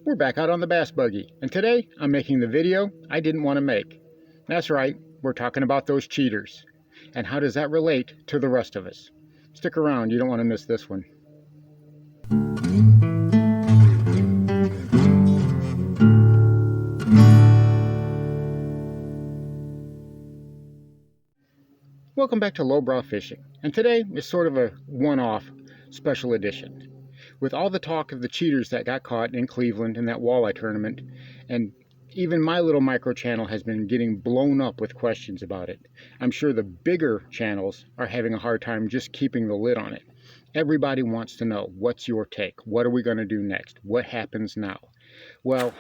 We're back out on the bass buggy, and today I'm making the video I didn't want to make. That's right, we're talking about those cheaters. And how does that relate to the rest of us? Stick around, you don't want to miss this one. Welcome back to Lowbrow Fishing, and today is sort of a one-off special edition. With all the talk of the cheaters that got caught in Cleveland in that walleye tournament, and even my little micro channel has been getting blown up with questions about it. I'm sure the bigger channels are having a hard time just keeping the lid on it. Everybody wants to know, what's your take? What are we going to do next? What happens now? Well,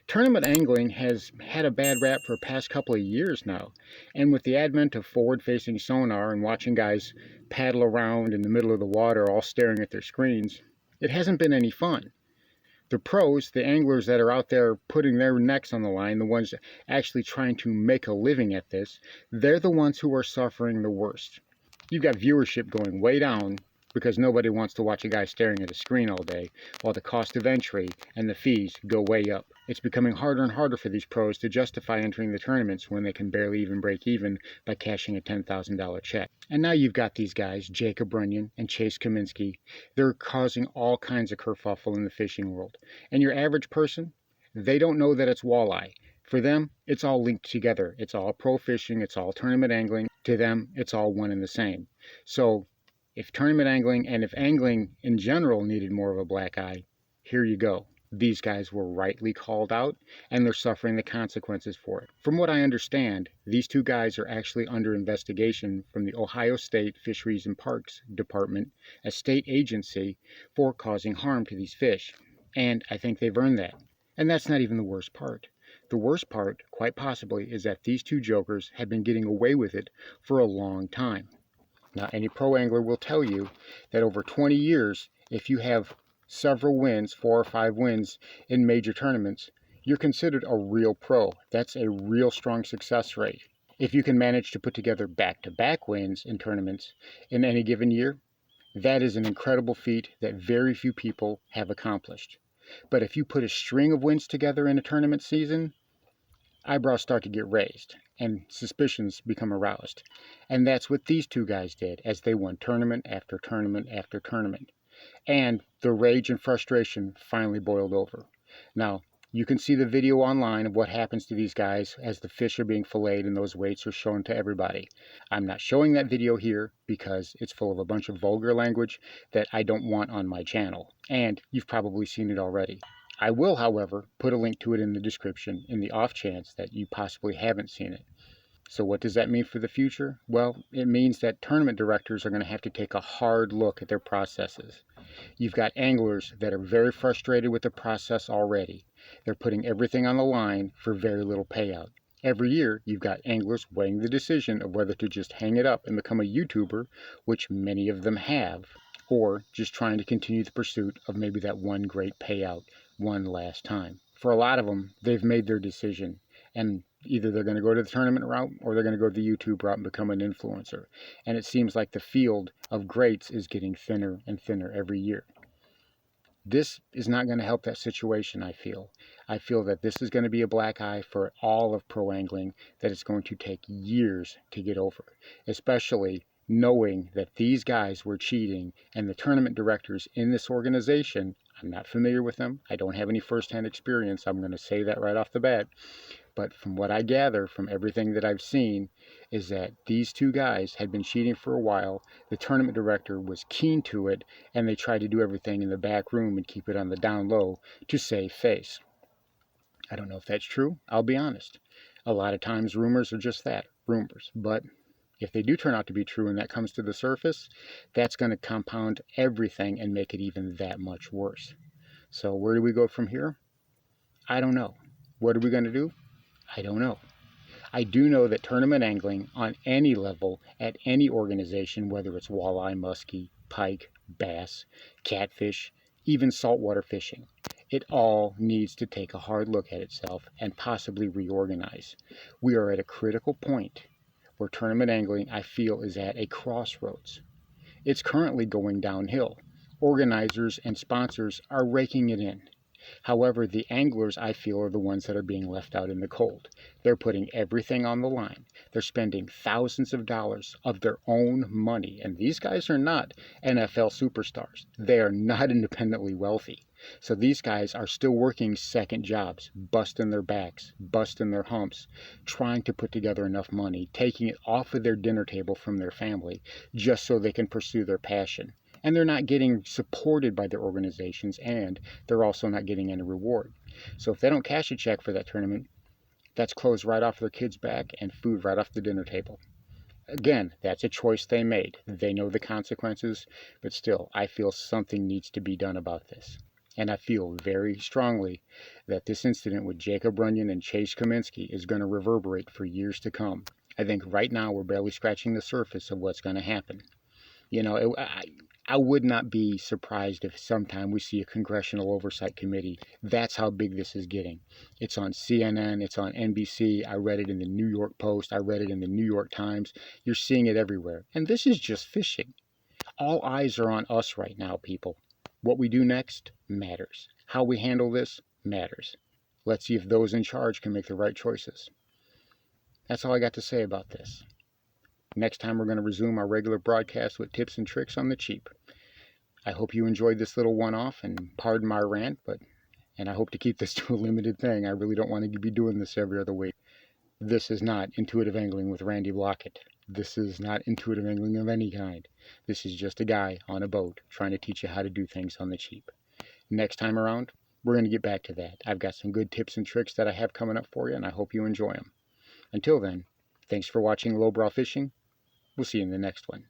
tournament angling has had a bad rap for the past couple of years now, and with the advent of forward-facing sonar and watching guys paddle around in the middle of the water all staring at their screens, it hasn't been any fun. The pros, the anglers that are out there putting their necks on the line, the ones actually trying to make a living at this, they're the ones who are suffering the worst. You've got viewership going way down because nobody wants to watch a guy staring at a screen all day, while the cost of entry and the fees go way up. It's becoming harder and harder for these pros to justify entering the tournaments when they can barely even break even by cashing a $10,000 check. And now you've got these guys, Runyan and Cominsky. They're causing all kinds of kerfuffle in the fishing world. And your average person, they don't know that it's walleye. For them, it's all linked together. It's all pro fishing, it's all tournament angling. To them, it's all one and the same. So if tournament angling and if angling in general needed more of a black eye, here you go. These guys were rightly called out, and they're suffering the consequences for it. From what I understand, these two guys are actually under investigation from the Ohio State Fisheries and Parks Department, a state agency, for causing harm to these fish. And I think they've earned that. And that's not even the worst part. The worst part, quite possibly, is that these two jokers have been getting away with it for a long time. Now, any pro angler will tell you that over 20 years, if you have several wins, 4 or 5 wins in major tournaments, you're considered a real pro. That's a real strong success rate. If you can manage to put together back-to-back wins in tournaments in any given year, that is an incredible feat that very few people have accomplished. But if you put a string of wins together in a tournament season, eyebrows start to get raised and suspicions become aroused. And that's what these two guys did as they won tournament after tournament after tournament. And the rage and frustration finally boiled over. Now, you can see the video online of what happens to these guys as the fish are being filleted and those weights are shown to everybody. I'm not showing that video here because it's full of a bunch of vulgar language that I don't want on my channel. And you've probably seen it already. I will, however, put a link to it in the description in the off chance that you possibly haven't seen it. So what does that mean for the future? Well, it means that tournament directors are going to have to take a hard look at their processes. You've got anglers that are very frustrated with the process already. They're putting everything on the line for very little payout. Every year, you've got anglers weighing the decision of whether to just hang it up and become a YouTuber, which many of them have, or just trying to continue the pursuit of maybe that one great payout one last time. For a lot of them, they've made their decision, and either they're going to go to the tournament route or they're going to go the YouTube route and become an influencer. And it seems like the field of greats is getting thinner and thinner every year. This is not going to help that situation, I feel. I feel that this is going to be a black eye for all of pro angling, that it's going to take years to get over, especially knowing that these guys were cheating and the tournament directors in this organization, I'm not familiar with them, I don't have any first-hand experience, I'm going to say that right off the bat, but from what I gather from everything that I've seen is that these two guys had been cheating for a while, the tournament director was keen to it, and they tried to do everything in the back room and keep it on the down low to save face. I don't know if that's true, I'll be honest. A lot of times rumors are just that, rumors, but if they do turn out to be true and that comes to the surface, that's going to compound everything and make it even that much worse. So where do we go from here? I don't know. What are we going to do? I don't know. I do know that tournament angling on any level, at any organization, whether it's walleye, muskie, pike, bass, catfish, even saltwater fishing, it all needs to take a hard look at itself and possibly reorganize. We are at a critical point where tournament angling, I feel, is at a crossroads. It's currently going downhill. Organizers and sponsors are raking it in. However, the anglers, I feel, are the ones that are being left out in the cold. They're putting everything on the line. They're spending thousands of dollars of their own money. And these guys are not NFL superstars. They are not independently wealthy. So these guys are still working second jobs, busting their backs, busting their humps, trying to put together enough money, taking it off of their dinner table from their family just so they can pursue their passion. And they're not getting supported by their organizations, and they're also not getting any reward. So if they don't cash a check for that tournament, that's clothes right off their kids' back and food right off the dinner table. Again, that's a choice they made. They know the consequences, but still, I feel something needs to be done about this. And I feel very strongly that this incident with Jacob Runyan and Chase Cominsky is going to reverberate for years to come. I think right now we're barely scratching the surface of what's going to happen. You know, I would not be surprised if sometime we see a congressional oversight committee. That's how big this is getting. It's on CNN, it's on NBC. I read it in the New York Post. I read it in the New York Times. You're seeing it everywhere. And this is just fishing. All eyes are on us right now, people. What we do next matters. How we handle this matters. Let's see if those in charge can make the right choices. That's all I got to say about this. Next time we're going to resume our regular broadcast with tips and tricks on the cheap. I hope you enjoyed this little one-off, and pardon my rant, and I hope to keep this to a limited thing. I really don't want to be doing this every other week. This is not intuitive angling with Randy Blockett. This is not intuitive angling of any kind. This is just a guy on a boat trying to teach you how to do things on the cheap. Next time around, we're going to get back to that. I've got some good tips and tricks that I have coming up for you, and I hope you enjoy them. Until then, thanks for watching Lowbrow Fishing. We'll see you in the next one.